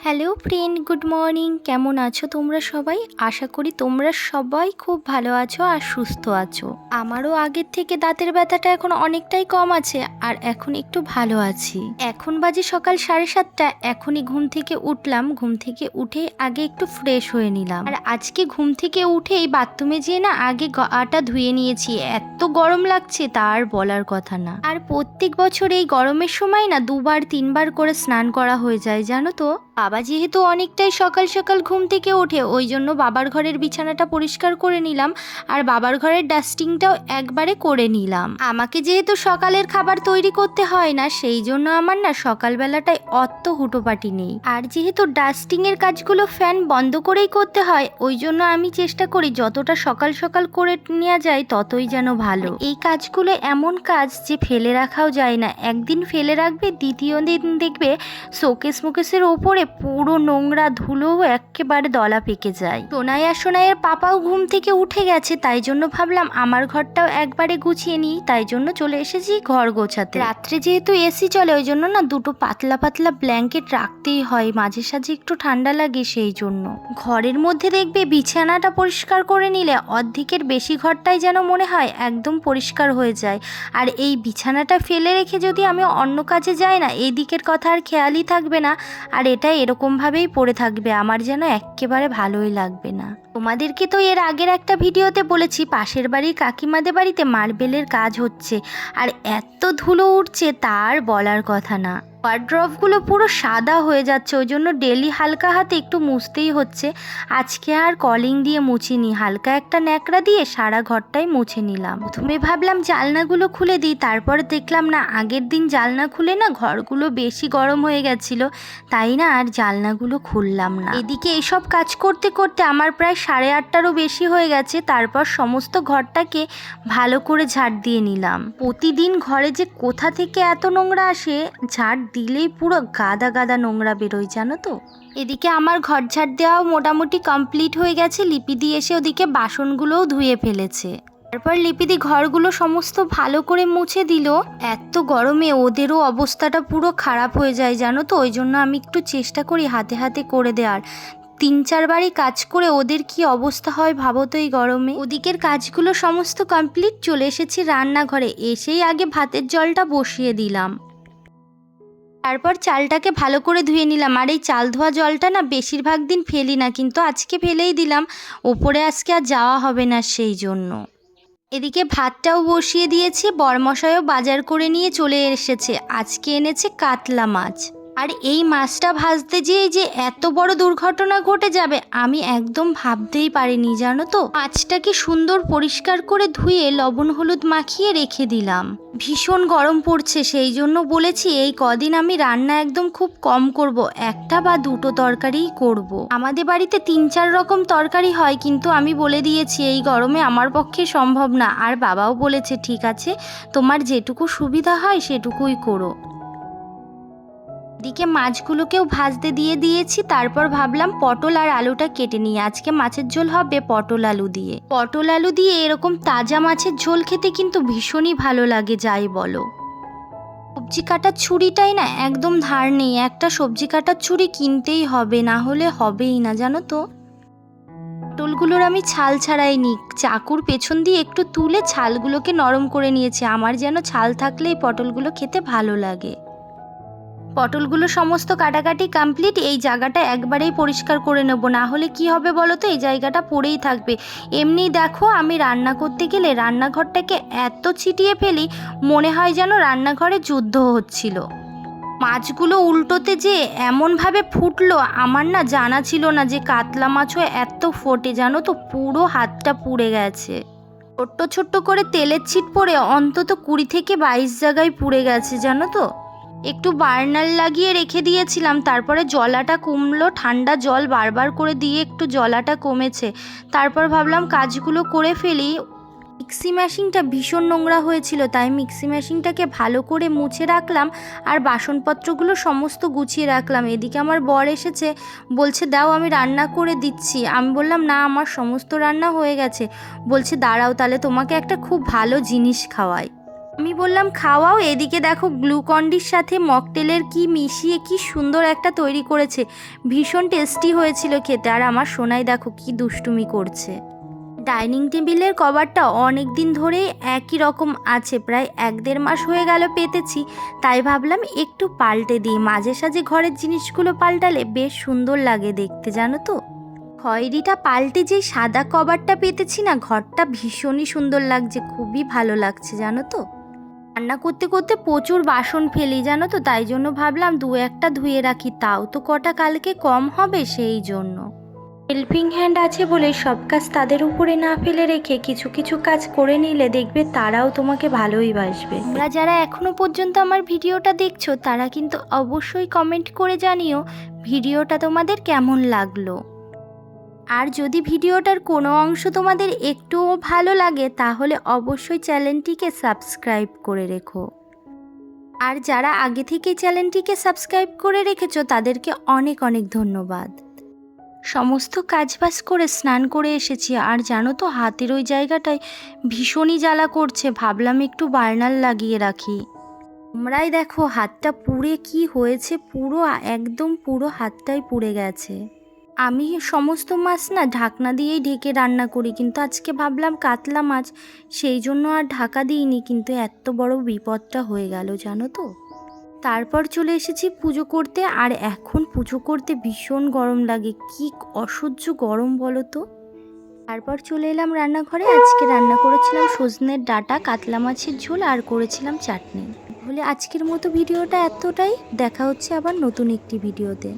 Hello friend, good morning. কেমন আছো তোমরা সবাই? আশা করি তোমরা সবাই খুব ভালো আছো আর সুস্থ আছো। আমারও আগের থেকে দাঁতের ব্যথাটা এখন অনেকটাই কম আছে আর এখন একটু ভালো আছি। এখন বাজে সকাল 7:30। এখনই ঘুম থেকে উঠলাম। ঘুম থেকে উঠে আগে একটু ফ্রেশ হয়ে নিলাম। আর আজকে ঘুম থেকে উঠেই বাথরুমে যেয়ে না আগে গাটা ধুয়ে নিয়েছি। এত গরম লাগছে তা আর বলার কথা না। আর প্রত্যেক বছর এই গরমের সময় না 2-3 বার করে স্নান করা হয়ে যায় জানো তো। বাবা যেহেতু অনেকটাই সকাল সকাল ঘুম থেকে ওঠে, ওই জন্য বাবার ঘরের বিছানাটা পরিষ্কার করে নিলাম আর বাবার ঘরের ডাস্টিংটাও একবারে করে নিলাম। আমাকে যেহেতু সকালের খাবার তৈরি করতে হয় না, সেই জন্য আমার না সকালবেলাটায় অত হুটোপাটি নেই। আর যেহেতু ডাস্টিংয়ের কাজগুলো ফ্যান বন্ধ করেই করতে হয়, ওই জন্য আমি চেষ্টা করি যতটা সকাল সকাল করে নেওয়া যায় ততই যেন ভালো। এই কাজগুলো এমন কাজ যে ফেলে রাখাও যায় না। একদিন ফেলে রাখবে, দ্বিতীয় দিন দেখবে শোকেসের ওপরে পুরো নোংরা ধুলো একেবারে দলা পেকে যায়। সোনাই আর সোনাইয়ের পাপাও ঘুম থেকে উঠে গেছে, তাই জন্য ভাবলাম আমার ঘরটাও একবারে গুছিয়ে নিই। তাই জন্য চলে এসেছি ঘর গোছাতে। রাত্রে যেহেতু এসি চলে, ওই জন্য না দুটো পাতলা পাতলা ব্ল্যাঙ্কেট রাখতেই হয়, মাঝে সাঝে একটু ঠান্ডা লাগে সেই জন্য। ঘরের মধ্যে দেখবে বিছানাটা পরিষ্কার করে নিলে অর্ধেকের বেশি ঘরটাই যেন মনে হয় একদম পরিষ্কার হয়ে যায়। আর এই বিছানাটা ফেলে রেখে যদি আমি অন্য কাজে যাই না, এই দিকের কথা আর খেয়ালই থাকবে না আর এটা এরকমভাবেই পড়ে থাকবে, আমার যেন একেবারে ভালোই লাগবে না। তোমাদেরকে তো এর আগের একটা ভিডিওতে বলেছি পাশের বাড়ির কাকিমাদের বাড়িতে মার্বেলের কাজ হচ্ছে আর এত ধুলো উঠছে তার বলার কথা না। ওয়ার্ড্রপগুলো পুরো সাদা হয়ে যাচ্ছে, ওই জন্য ডেলি হালকা হাতে একটু মুছতেই হচ্ছে। আজকে আর কলিং দিয়ে মুছিনি, হালকা একটা ন্যাকড়া দিয়ে সারা ঘরটাই মুছে নিলাম। প্রথমে ভাবলাম জানলাগুলো খুলে দিই, তারপরে দেখলাম না আগের দিন জানলা খুলে না ঘরগুলো বেশি গরম হয়ে গেছিলো, তাই না আর জানলাগুলো খুললাম না। এদিকে এইসব কাজ করতে করতে আমার প্রায় 8:30টারও বেশি হয়ে গেছে। তারপর সমস্ত ঘরটাকে ভালো করে ঝাড় দিয়ে নিলাম। প্রতিদিন ঘরে যে কোথা থেকে এত নোংরা আসে, ঝাড় দিলেই পুরো গাদা গাদা নোংরা বেরোয় জানো তো। এদিকে আমার ঘর ঝাড় দেওয়াও মোটামুটি কমপ্লিট হয়ে গেছে। লিপিদি এসে ওদিকে বাসনগুলোও ধুয়ে ফেলেছে। তারপর লিপিদি ঘরগুলো সমস্ত ভালো করে মুছে দিল। এত গরমে ওদেরও অবস্থাটা পুরো খারাপ হয়ে যায় জানো তো, ওই জন্য আমি একটু চেষ্টা করি হাতে হাতে করে দেওয়ার। 3-4 বারই কাজ করে ওদের কি অবস্থা হয় ভাবো তো এই গরমে। ওদিকের কাজগুলো সমস্ত কমপ্লিট, চলে এসেছি রান্নাঘরে। এসেই আগে ভাতের জলটা বসিয়ে দিলাম, তারপর চালটাকে ভালো করে ধুয়ে নিলাম। আর এই চাল ধোয়া জলটা না বেশিরভাগ দিন ফেলি না, কিন্তু আজকে ফেলেই দিলাম, ওপরে আজকে আর যাওয়া হবে না সেই জন্য। এদিকে ভাতটাও বসিয়ে দিয়েছি। বরমশাইও বাজার করে নিয়ে চলে এসেছে, আজকে এনেছে কাতলা মাছ। আর এই মাছটা ভাজতে যেয়ে যে এত বড় দুর্ঘটনা ঘটে যাবে আমি একদম ভাবতেই পারিনি জানো তো। মাছটাকে সুন্দর পরিষ্কার করে ধুয়ে লবণ হলুদ মাখিয়ে রেখে দিলাম। ভীষণ গরম পড়ছে, সেই জন্য বলেছি এই কদিন আমি রান্না একদম খুব কম করব, 1 বা 2 তরকারিই করব। আমাদের বাড়িতে 3-4 রকম তরকারি হয়, কিন্তু আমি বলে দিয়েছি এই গরমে আমার পক্ষে সম্ভব না। আর বাবাও বলেছে ঠিক আছে, তোমার যেটুকু সুবিধা হয় সেটুকুই করো। এদিকে মাছগুলোকেও ভাজতে দিয়ে দিয়েছি। তারপর ভাবলাম পটল আর আলুটা কেটে নিই, আজকে মাছের ঝোল হবে পটল আলু দিয়ে। পটল আলু দিয়ে এরকম তাজা মাছের ঝোল খেতে কিন্তু ভীষণই ভালো লাগে যাই বলো। সবজি কাটার ছুরিটাই না একদম ধার নেই, একটা সবজি কাটার ছুরি কিনতেই হবে, না হলে হবেই না জানো তো। পটলগুলোর আমি ছাল ছাড়াইনি, চাকুর পেছন দিয়ে একটু তুলে ছালগুলোকে নরম করে নিয়েছি। আমার যেন ছাল থাকলেই পটলগুলো খেতে ভালো লাগে। পটলগুলো সমস্ত কাটাকাটি কমপ্লিট। এই জায়গাটা একবারেই পরিষ্কার করে নেব, না হলে কি হবে বলো তো, এই জায়গাটা পড়েই থাকবে। এমনি দেখো আমি রান্না করতে গেলে রান্নাঘরটাকে এত ছিটিয়ে ফেলি, মনে হয় যেন রান্নাঘরে যুদ্ধ হচ্ছিল। মাছগুলো উল্টোতে যে এমনভাবে ফুটলো, আমার না জানা ছিল না যে কাতলা মাছও এত ফোটে জানো তো, পুরো হাতটা পুড়ে গেছে। ছোট্ট ছোট্ট করে তেলের ছিট পড়ে অন্তত 20 থেকে 22 জায়গায় পুড়ে গেছে জানো তো। একটু বার্নার লাগিয়ে রেখে দিয়েছিলাম, তারপরে জলাটা কমলো, ঠান্ডা জল বারবার করে দিয়ে একটু জলাটা কমেছে। তারপর ভাবলাম কাজগুলো করে ফেলি। মিক্সি মেশিনটা ভীষণ নোংরা হয়েছিল, তাই মিক্সি মেশিনটাকে ভালো করে মুছে রাখলাম আর বাসনপত্রগুলো সমস্ত গুছিয়ে রাখলাম। এদিকে আমার বর এসেছে, বলছে দাও আমি রান্না করে দিচ্ছি। আমি বললাম না আমার সমস্ত রান্না হয়ে গেছে। বলছে দাঁড়াও তাহলে তোমাকে একটা খুব ভালো জিনিস খাওয়াই। আমি বললাম খাওয়াও, এদিকে দেখো গ্লুকন্ডির সাথে মকটেলের কি মিশিয়ে কি সুন্দর একটা তৈরি করেছে, ভীষণ টেস্টি হয়েছিল খেতে। আর আমার সোনাই দেখো কি দুষ্টুমি করছে। ডাইনিং টেবিলের কভারটা অনেক দিন ধরেই একই রকম আছে, প্রায় 1-1.5 মাস হয়ে গেল পেতেছি, তাই ভাবলাম একটু পাল্টে দিই। মাঝে সাঝে ঘরের জিনিসগুলো পাল্টালে বেশ সুন্দর লাগে দেখতে, জানো তো। খয়েরিটা পাল্টে যে সাদা কভারটা পেতেছি না, ঘরটা ভীষণই সুন্দর লাগছে, খুবই ভালো লাগছে জানো তো। রান্না করতে করতে প্রচুর বাসন ফেলি জানো তো, তাই জন্য ভাবলাম 2-1টা ধুয়ে রাখি, তাও তো কটা কালকে কম হবে, সেই জন্য। হেল্পিং হ্যান্ড আছে বলে সব কাজ তাদের উপরে না ফেলে রেখে কিছু কিছু কাজ করে নিলে দেখবে তারাও তোমাকে ভালোই বাসবে। তোমরা যারা এখনো পর্যন্ত আমার ভিডিওটা দেখছো তারা কিন্তু অবশ্যই কমেন্ট করে জানিও ভিডিওটা তোমাদের কেমন লাগলো। আর যদি ভিডিওটার কোনো অংশ তোমাদের একটুও ভালো লাগে তাহলে অবশ্যই চ্যানেলটিকে সাবস্ক্রাইব করে রেখো। আর যারা আগে থেকে চ্যানেলটিকে সাবস্ক্রাইব করে রেখেছো তাদেরকে অনেক অনেক ধন্যবাদ। সমস্ত কাজবাজ করে স্নান করে এসেছি, আর জানো তো হাতের ওই জায়গাটায় ভীষণই জ্বালা করছে, ভাবলাম একটু বার্নার লাগিয়ে রাখি। তোমরাই দেখো হাতটা পুড়ে কি হয়েছে, একদম পুরো হাতটাই পুড়ে গেছে। আমি সমস্ত মাছ না ঢাকনা দিয়েই ঢেকে রান্না করি, কিন্তু আজকে ভাবলাম কাতলা মাছ, সেই জন্য আর ঢাকা দিইনি, কিন্তু এত বড় বিপদটা হয়ে গেল জানো তো। তারপর চলে এসেছি পুজো করতে, আর এখন পুজো করতে ভীষণ গরম লাগে, কি অসহ্য গরম বলো তো। তারপর চলে এলাম রান্নাঘরে। আজকে রান্না করেছিলাম সজনের ডাঁটা, কাতলা মাছের ঝোল, আর করেছিলাম চাটনি। তাহলে আজকের মতো ভিডিওটা এতটাই, দেখা হচ্ছে আবার নতুন একটি ভিডিওতে।